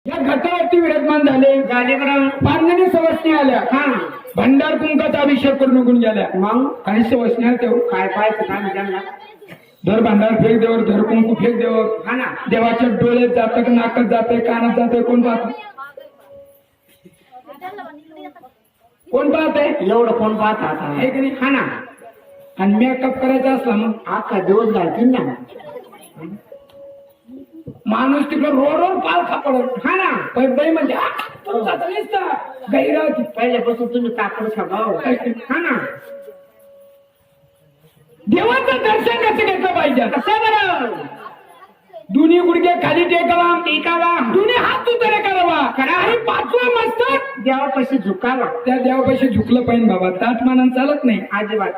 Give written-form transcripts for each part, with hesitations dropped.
या घटावरती विराजमान झाले पांजणी सवसणी आल्या भंडार कुंकाचा अभिषेक करून निघून गेल्या. मग काही सवसणी आल्या तेव्हा काय पाहायचं काम त्यांना धर भांडार फेक देवर धर कुंकू फेक देवर. हा ना देवाच्या डोळ्यात जात नाकात जाते कानात जाते कोण पाहत कोण पाहते एवढं कोण पाहत आता आहे की नाही. हा ना आणि मेकअप करायचा असला मग अख्खा दिवस घालतील ना माणूस तिकडे रोडवर पाल खापडत. हा ना बाई म्हणजे गैरा पहिल्यापासून तुम्ही कापड स्वभाव हा ना देवाचं दर्शन कसं घेतलं पाहिजे. कसं बरं दोन्ही गुडघे खाली टेकावा दोन्ही हात उतारे करावा आणि पाचवा मस्तक देवापाशी झुकावा. त्या देवापाशी झुकलं पाहिजे बाबा. ताटमानानं चालत नाही अजिबात.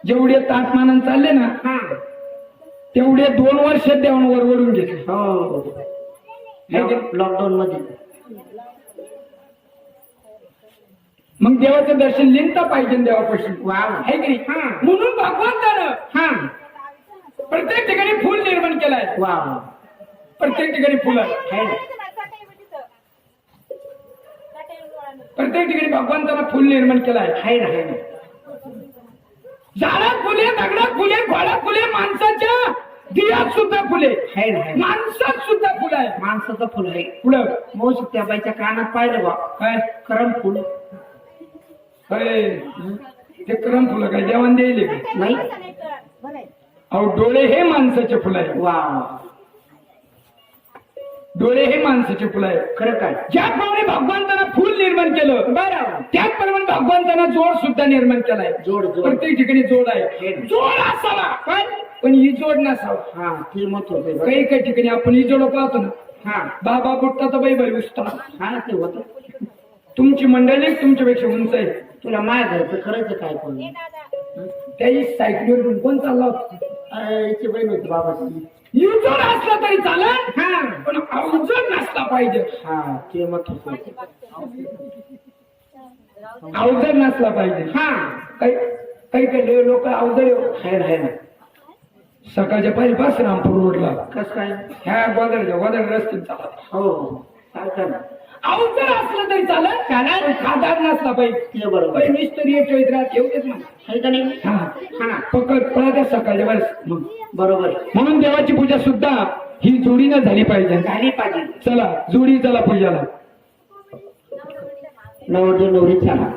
जेवढे ताटमानानं चालले ना हा तेवढे 2 वर्ष देवानं वरवरून घेतले. हो लॉकडाऊन मध्ये मग देवाचं दर्शन लिहिता पाहिजे देवापाशी. वाव आहे की नाही. हा म्हणून भगवंतानं हा प्रत्येक ठिकाणी फुल निर्माण केलाय. वाव प्रत्येक ठिकाणी फुल आहे. है ना प्रत्येक ठिकाणी भगवंतानं फुल निर्माण केलाय. है ना है ना झाडात फुले दगडात फुले घोड्यात फुले माणसाच्या दियात सुद्धा फुले है ना है ना माणसात सुद्धा फुल आहे. माणसाचं फुल आहे. पुढं मोज त्या बाईच्या कानात पाहिलं बा काय करम फुल काय ते करम फुलं काय जेवण द्यायले नाही. अहो डोळे हे माणसाचे फुल आहे. वा डोळे हे माणसाचे फुल आहे. खरं काय ज्याप्रमाणे भगवंतानं फुल निर्माण केलं बरं त्याचप्रमाणे भगवंतानं जोड सुद्धा निर्माण केलाय. जोड प्रत्येक ठिकाणी जोड आहे. जोड असावा पण ही जोड नसावा. हा ते मत होते काही काही ठिकाणी आपण ही जोड पाहतो ना हा बाबा बुट्टा तर बाई उसता. हा ना ते होत. तुमची मंडळी तुमच्यापेक्षा उंच आहे. तुला माझ्या घरचं करायचं काय पण त्याही सायकलीवर कोण चालला होता. याची बहीण होती बाबाची. जोड असला तरी चालेल हा पण अवजड नसला पाहिजे. हा ते मत होते. अवजड नसला पाहिजे. हा काही काही लोक अवजड है ना सकाळच्या पहिल्यापास रामपूर रोडला कस काय ह्या गोदर रस्ते चालत. हो चालतं ना अवजड असलं तरी चालेल खादार नसला पाहिजे. ते बरोबर पण मिस्त्री येत राहत येऊ देत ना. आहे का नाही हा हा ना पकड पळा सकाळच्या वेळेस. बरोबर म्हणून देवाची पूजा सुद्धा ही जोडीनं झाली पाहिजे. झाली पाहिजे. चला जोडी चला पूजाला. नवरदेव नवरी चला.